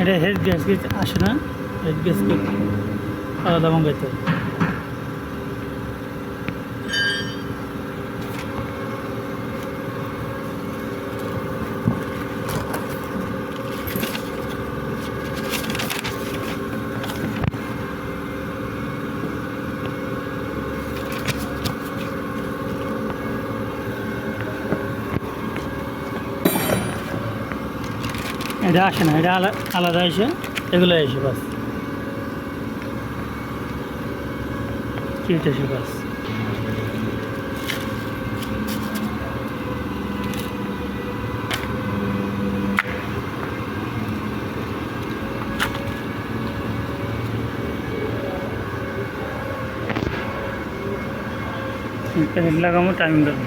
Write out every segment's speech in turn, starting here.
এটা head gasket আসে না, হেড গ্যাসকেট আলাদা মঙ্গাইতে হবে। এটা আসে না, এটা আলাদা এসে এগুলো এসে বাস কিট এসে বাস। প্যানেল লাগামো, টাইম দেবো।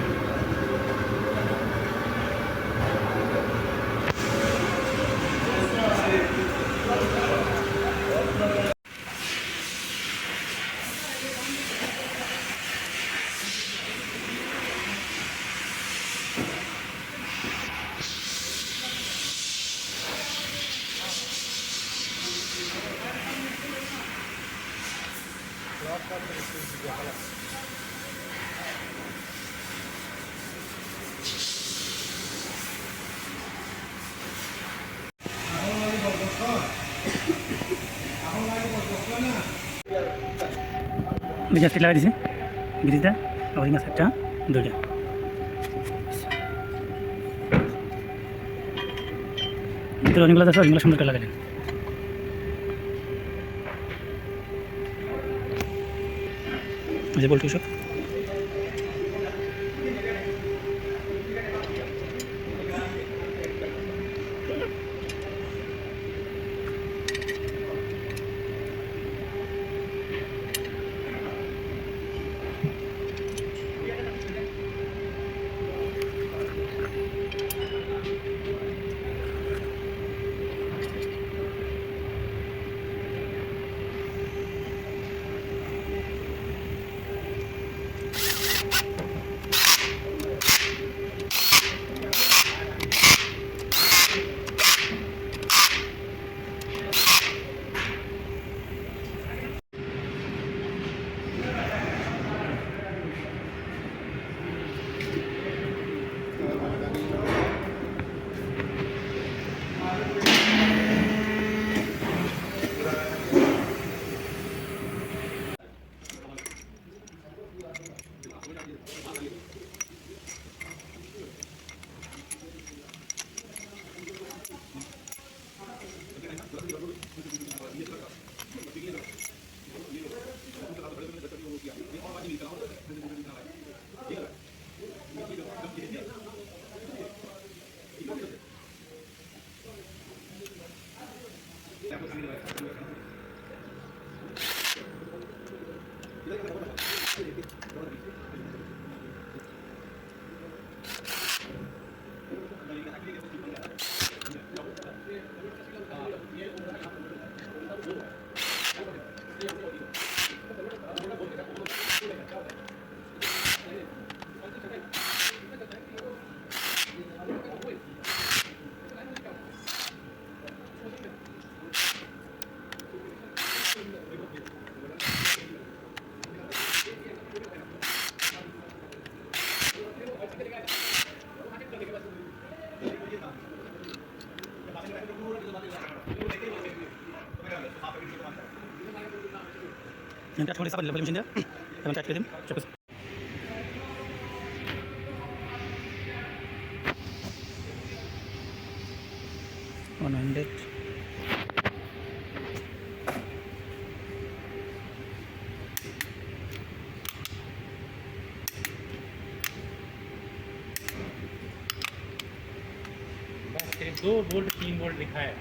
গ্যাসটি লাগাই দিছি, গ্রিজটা ওরিং আছে একটা, দুইটা। ভিতরে অনেকগুলো আছে, অনেকগুলো সুন্দর করে লাগালেন। যে বলছি সব Nanti aku boleh mesin dia, teman cek film, cepat. 100. बस 2 वोल्ट 3 वोल्ट लिखा है।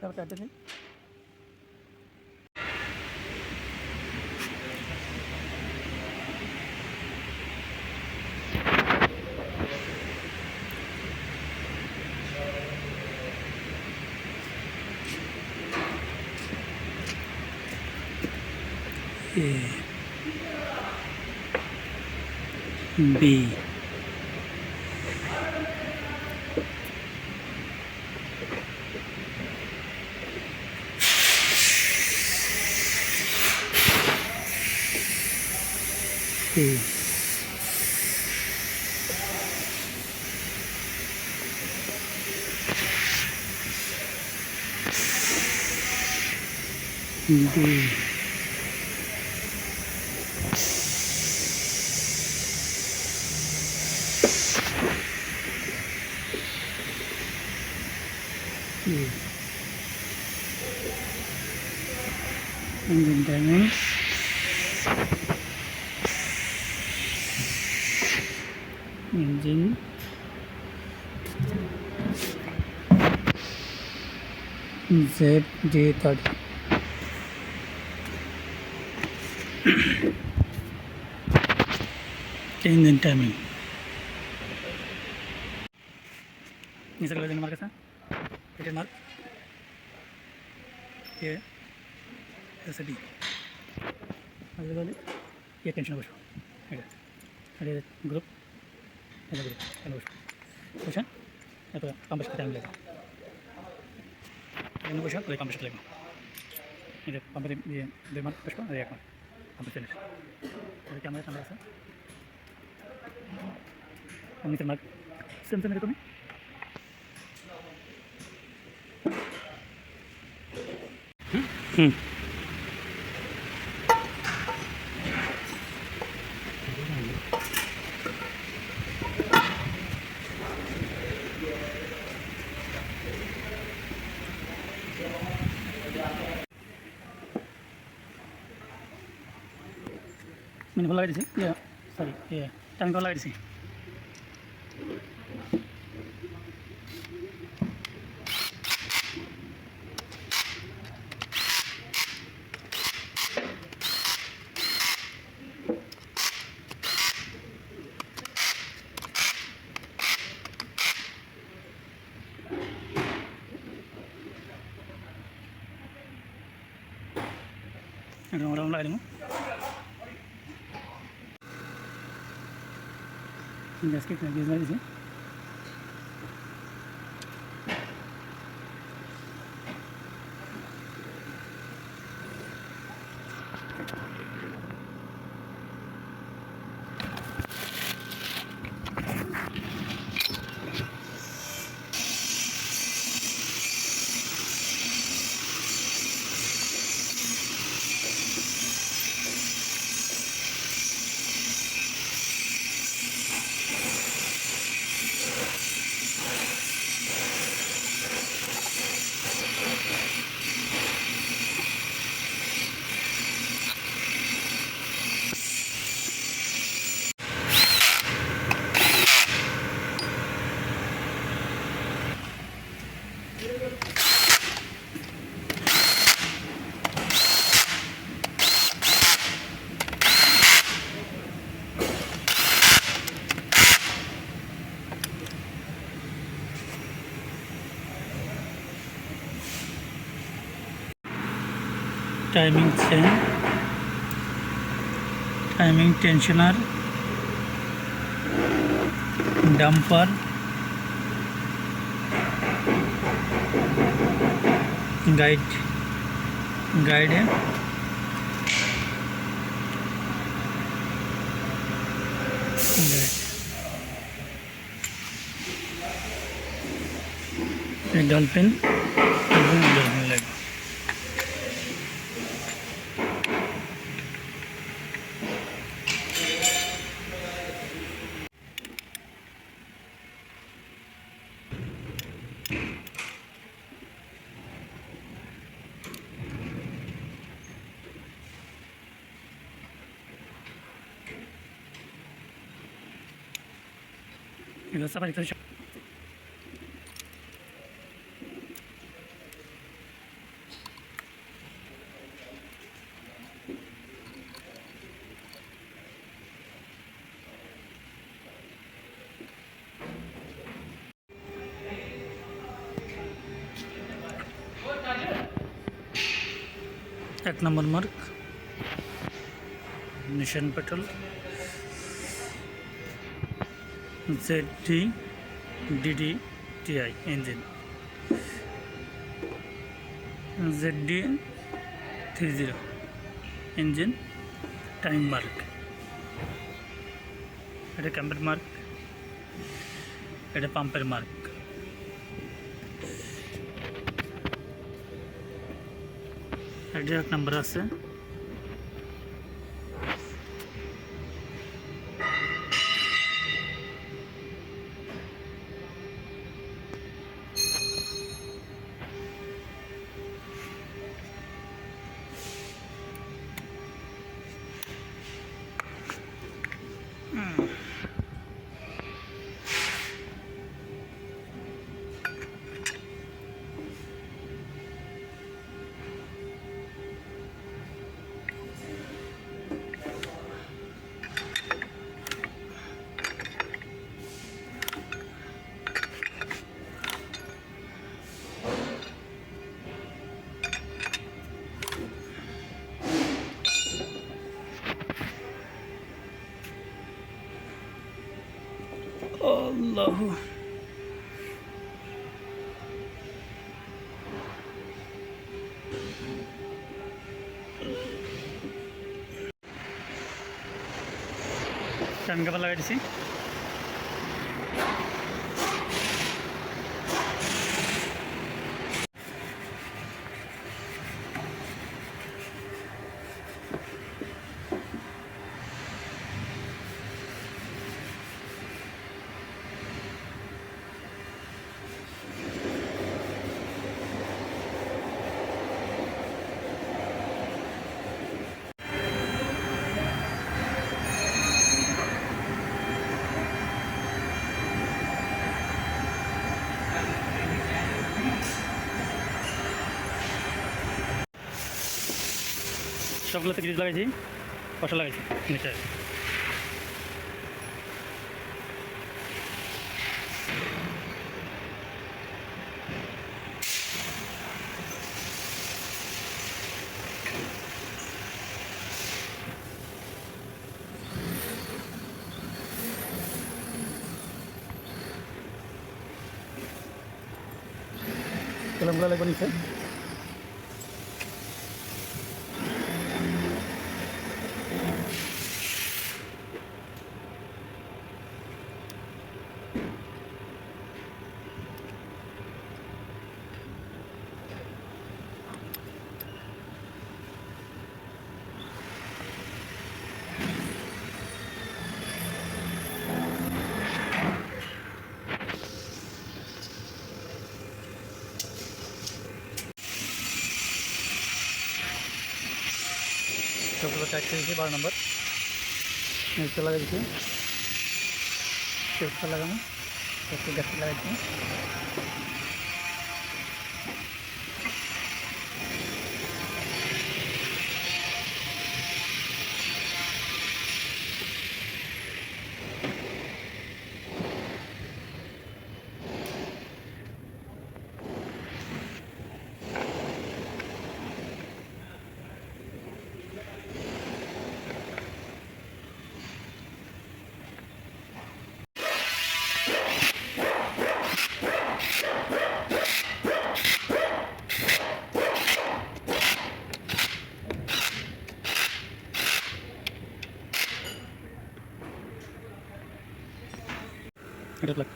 আবার কাটতেছি। A B C D E engine timing engine ZD30 engine timing নিচে গেলে মার্ক আছে এটার মার্ক এ এস ডি আগে গেলে এ টেনশন বসো এটা আর গ্রুপ এটা গ্রুপ এটা বসো বুঝছেন এত পাম্পের সাথে টাইম লাগে এখানে বসো ওই পাম্পের সাথে লাগবে এটা পাম্পের দিয়ে 2 মার্ক বসবো আর 1 মার্ক পাম্পের ফিনিশ এটা ক্যামেরা সামনে আছে নিচের মার্ক সেম সেম এরকমই হুম মানে ভালো লাগাইছি সরি টাইম ভালো লাগাইছি এটা আমরা লাগাই দেবো গ্যাসকে গ্যাস লাগিয়েছি timing chain timing tensioner damper guide है डॉल्फिन लगे 이거 사바리 드셔 1 number mark Nissan petrol ZD-DD-TI engine ZD-30 engine time mark এটা ক্যাম্পের মার্ক এটা পাম্পের মার্ক এটা 1 নম্বর আছে আল্লাহ টাইম কেবল লাগাই দিছি সবগুলোতে গ্রিজ লাগাইছি কষা লাগাইছি নিচে কলমগুলো লাগবে নিচে সবগুলো টাইট করেছি 12 নম্বর নিচে লাগাইছি চেপটা লাগানো একটু গ্যাসটা লাগাইছি এটা লাগ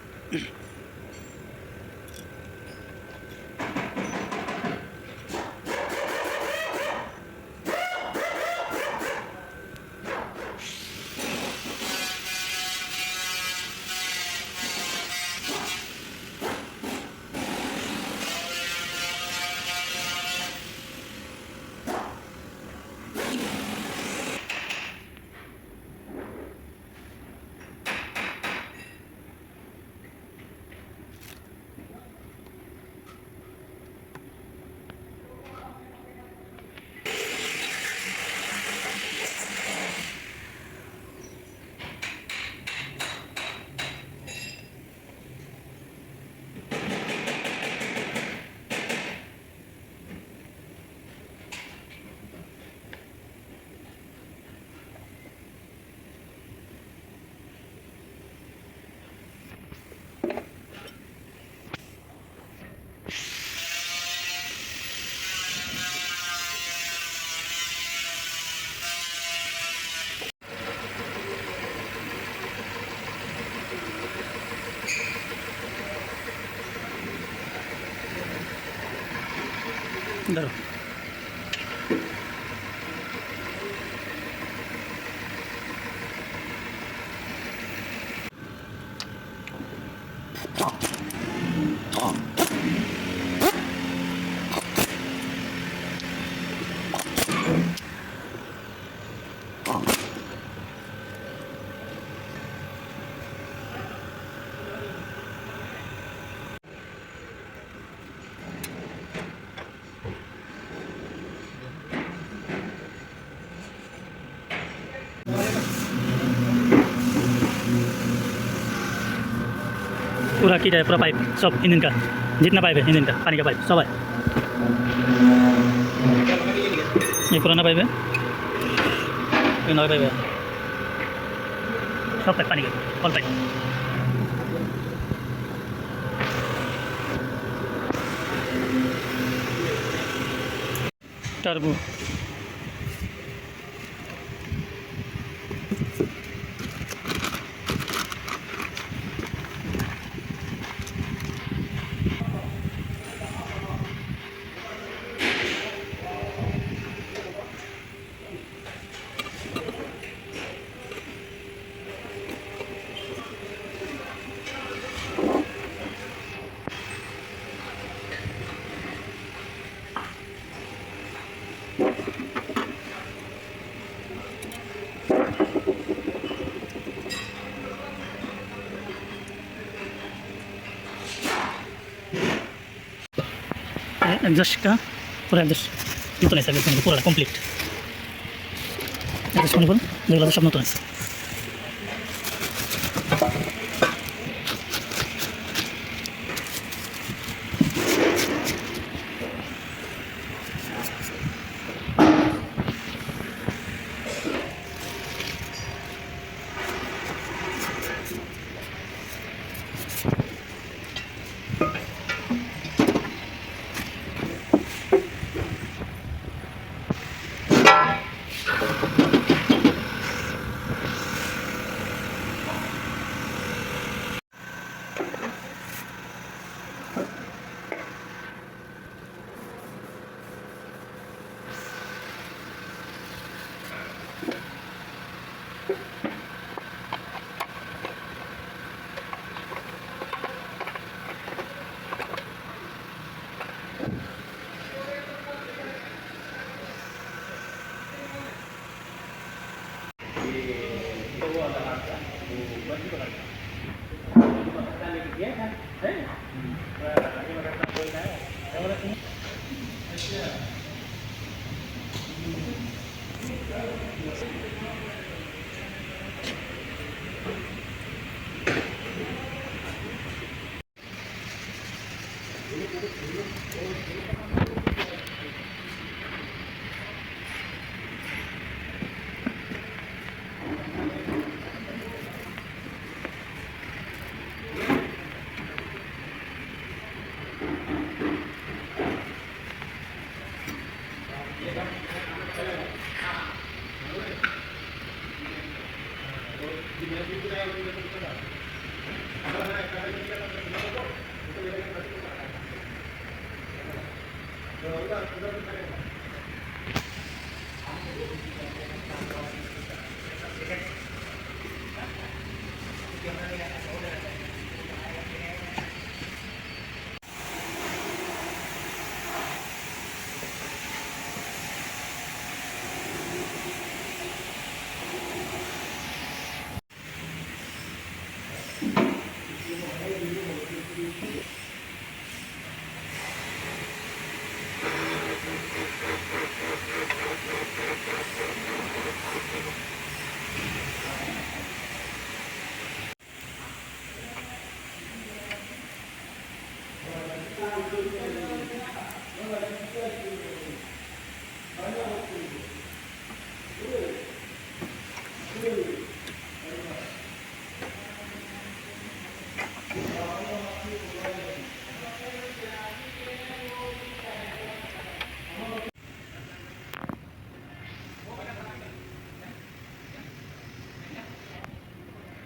ধরো पूरा किट है, पूरा पाइप सब इंजन का, जितना पाइप है इंजन का, पानी का पाइप सब है। ये पुराना पाइप है, ये नया पाइप है, सब तक पानी का ऑल पाइप। टर्बो एग्जॉस्ट का पूरा एग्जॉस्ट नूतन है, पूरा कमप्लीट एग्जॉस्ट होने पर যেগুলো সব নতুন আছে।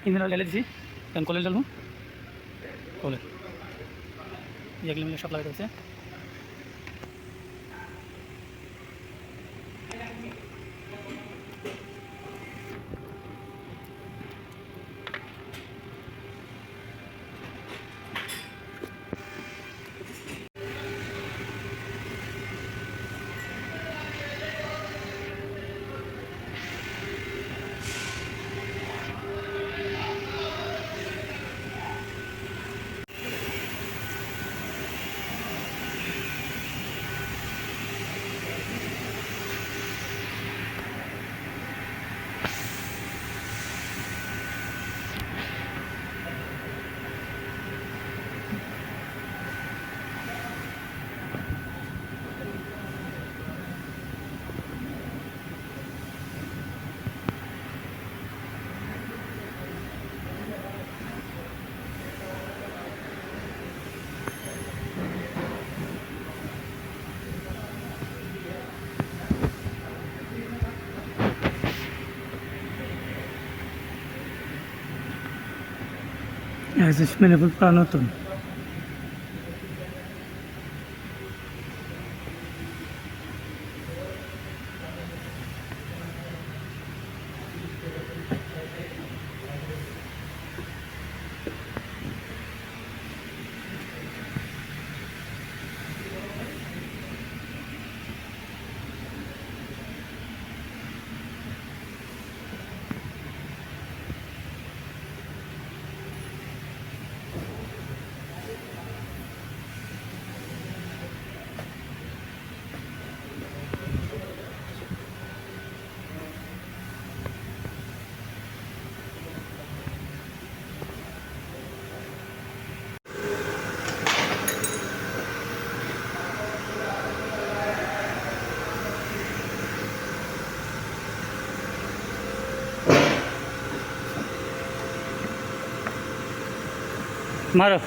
इंजन डाले दिसी तখন कलेज डालबो कलेज এগুলো মিলে সব লাগাতে হচ্ছে। সুইমিং পুল প্রায় নতুন। मारो।